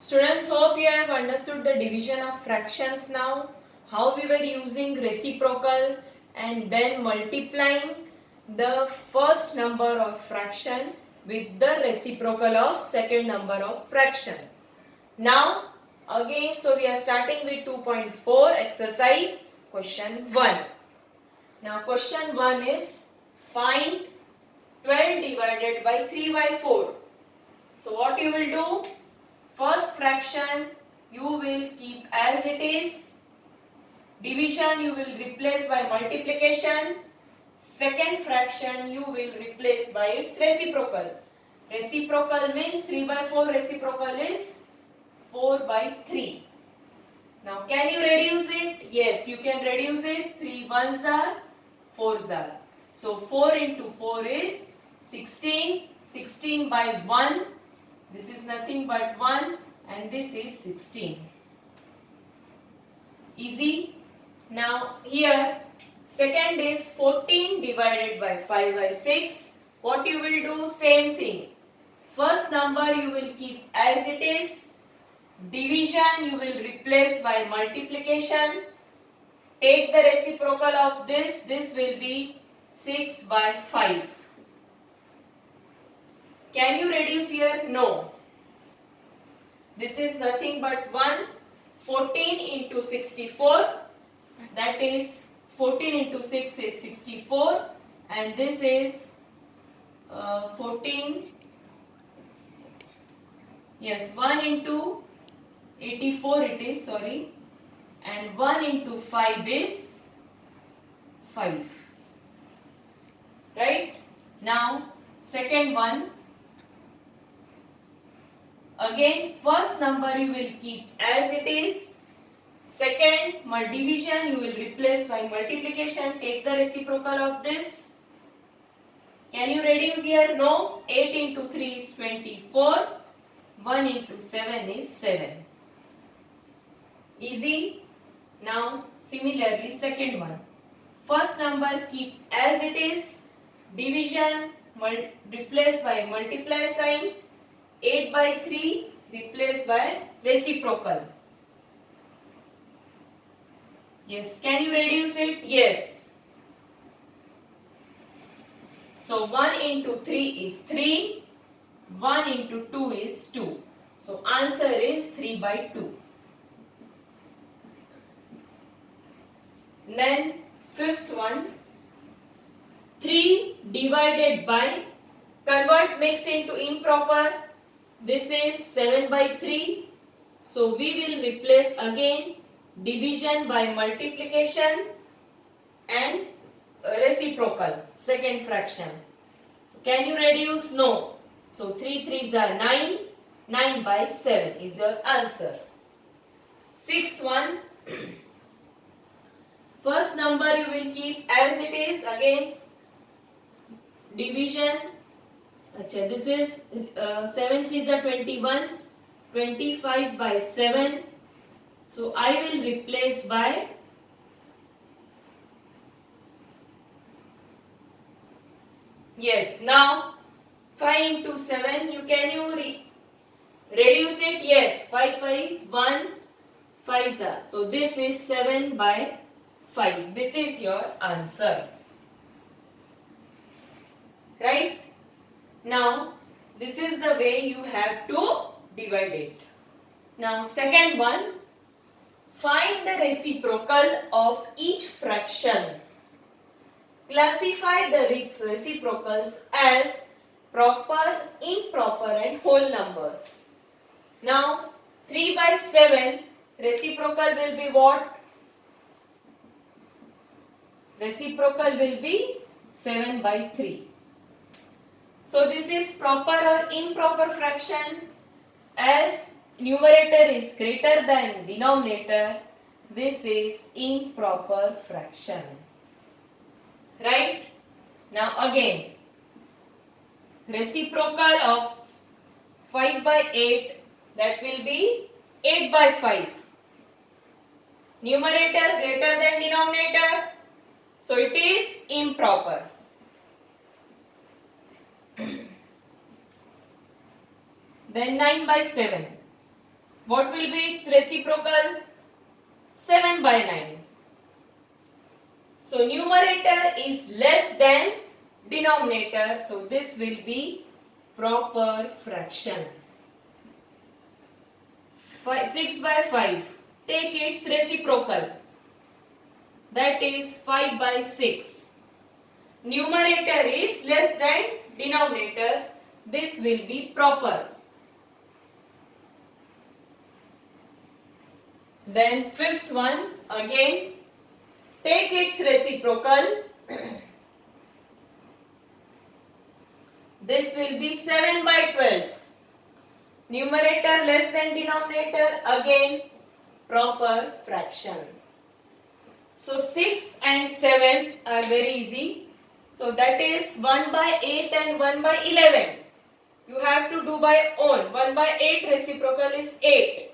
Students, hope you have understood the division of fractions now, how we were using reciprocal and then multiplying the first number of fraction with the reciprocal of second number of fraction. Now, again, so we are starting with 2.4 exercise question 1. Now, question 1 is find 12 divided by 3 by 4. So, what you will do? First fraction you will keep as it is. Division you will replace by multiplication. Second fraction you will replace by its reciprocal. Reciprocal means 3 by 4 reciprocal is 4 by 3. Now can you reduce it? Yes, you can reduce it. 3 ones are 4s are. So 4 into 4 is 16. 16 by 1. This is nothing but 1 and this is 16. Easy. Now here second is 14 divided by 5 by 6. What you will do? Same thing. First number you will keep as it is. Division you will replace by multiplication. Take the reciprocal of this. This will be 6 by 5. Can you reduce here? No. This is nothing but 1. 14 into 64. That is 14 into 6 is 64. And this is 14. Yes, 1 into 84 it is, sorry. And 1 into 5 is 5. Right? Now, second one. Again, first number you will keep as it is. Second, division you will replace by multiplication. Take the reciprocal of this. Can you reduce here? No. 8 into 3 is 24. 1 into 7 is 7. Easy. Now, similarly, second one. First number keep as it is. Division replaced by multiply sign. 8 by 3 replaced by reciprocal. Yes, can you reduce it? Yes. So 1 into 3 is 3. 1 into 2 is 2. So answer is 3 by 2. Then fifth one. 3 divided by, convert mix into improper. This is 7 by 3. So we will replace again division by multiplication and reciprocal, second fraction. So can you reduce? No. So 3 3s are 9. 9 by 7 is your answer. Sixth one. First number you will keep as it is. Again division. This is 7 3s are 21. 25 by 7. So I will replace by yes. Now 5 into 7. Can you reduce it? Yes. 5 5 1 5s are. So this is 7 by 5. This is your answer. Right? Now, this is the way you have to divide it. Now, second one, find the reciprocal of each fraction. Classify the reciprocals as proper, improper and whole numbers. Now, 3 by 7, reciprocal will be what? Reciprocal will be 7 by 3. So this is proper or improper fraction. As numerator is greater than denominator, this is improper fraction. Right? Now again, reciprocal of 5 by 8, that will be 8 by 5. Numerator greater than denominator, so it is improper. Then 9 by 7. What will be its reciprocal? 7 by 9. So numerator is less than denominator. So this will be proper fraction. 6 by 5. Take its reciprocal. That is 5 by 6. Numerator is less than denominator. This will be proper. Then fifth one, again take its reciprocal. This will be 7 by 12. Numerator less than denominator, again proper fraction. So 6 and 7 are very easy. So that is 1 by 8 and 1 by 11. You have to do by own. 1 by 8 reciprocal is 8.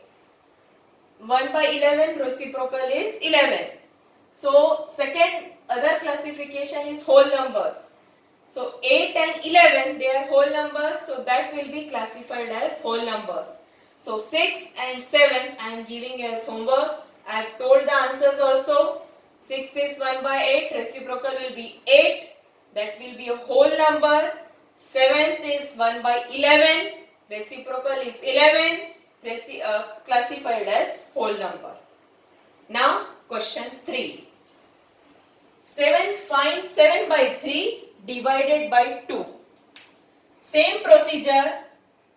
1 by 11 reciprocal is 11. So second other classification is whole numbers. So 8 and 11 they are whole numbers, so that will be classified as whole numbers. So 6 and 7 I am giving as homework. I have told the answers also. 6 is 1 by 8, reciprocal will be 8. That will be a whole number. 7th is 1 by 11, reciprocal is 11, classified as whole number. Now question 3. Find 7 by 3 divided by 2. Same procedure.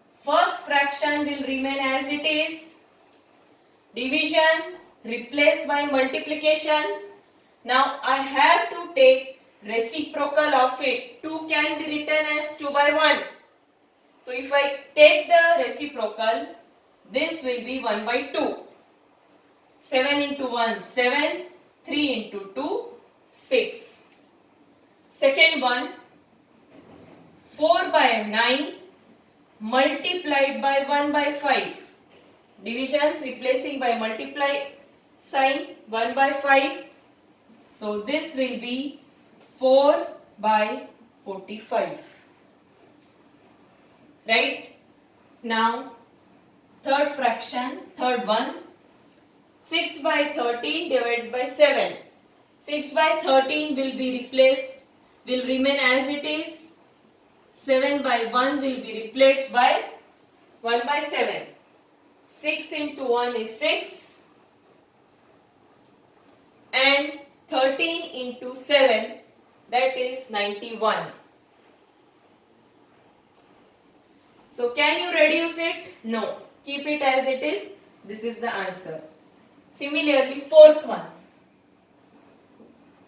First fraction will remain as it is. Division replaced by multiplication. Now I have to take reciprocal of it. 2 can be written as 2 by 1. So if I take the reciprocal, this will be 1 by 2. 7 into 1, 7. 3 into 2, 6. Second one, 4 by 9 multiplied by 1 by 5. Division replacing by multiply sign, 1 by 5. So this will be 4 by 45. Right? Now third fraction, third one, 6 by 13 divided by 7. 6 by 13 will be replaced, will remain as it is. 7 by 1 will be replaced by 1 by 7. 6 into 1 is 6. And 13 into 7, that is 91. So can you reduce it? No. Keep it as it is. This is the answer. Similarly, fourth one.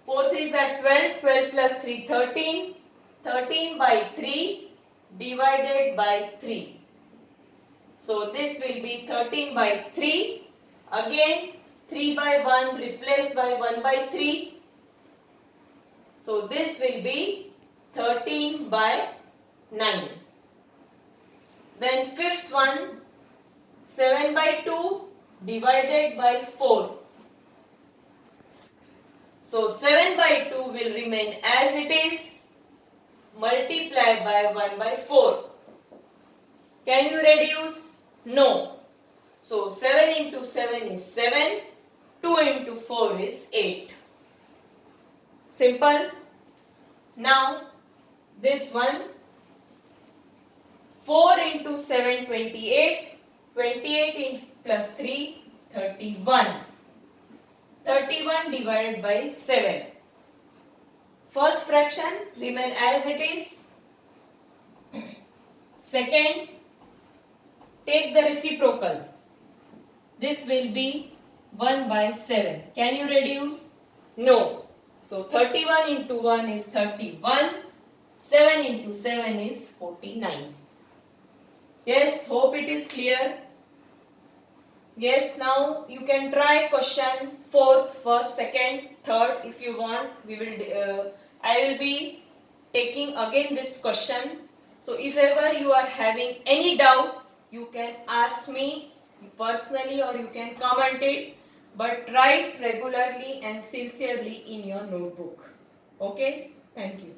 4 3s are 12. 12 plus 3, 13. 13 by 3 divided by 3. So this will be 13 by 3. Again 3 by 1 replaced by 1 by 3. So this will be 13 by 9. Then fifth one, 7 by 2 divided by 4. So 7 by 2 will remain as it is, multiplied by 1 by 4. Can you reduce? No. So 7 into 7 is 7. 2 into 4 is 8. Simple. Now this one, 4 into 7, 28. 28 in plus 3, 31. 31 divided by 7. First fraction remain as it is. Second, take the reciprocal. This will be 1 by 7. Can you reduce? No. So 31 into 1 is 31. 7 into 7 is 49. Yes, hope it is clear. Yes, now you can try question 4th, 1st, 2nd, 3rd if you want. I will be taking again this question. So if ever you are having any doubt, you can ask me personally or you can comment it. But write regularly and sincerely in your notebook. Okay? Thank you.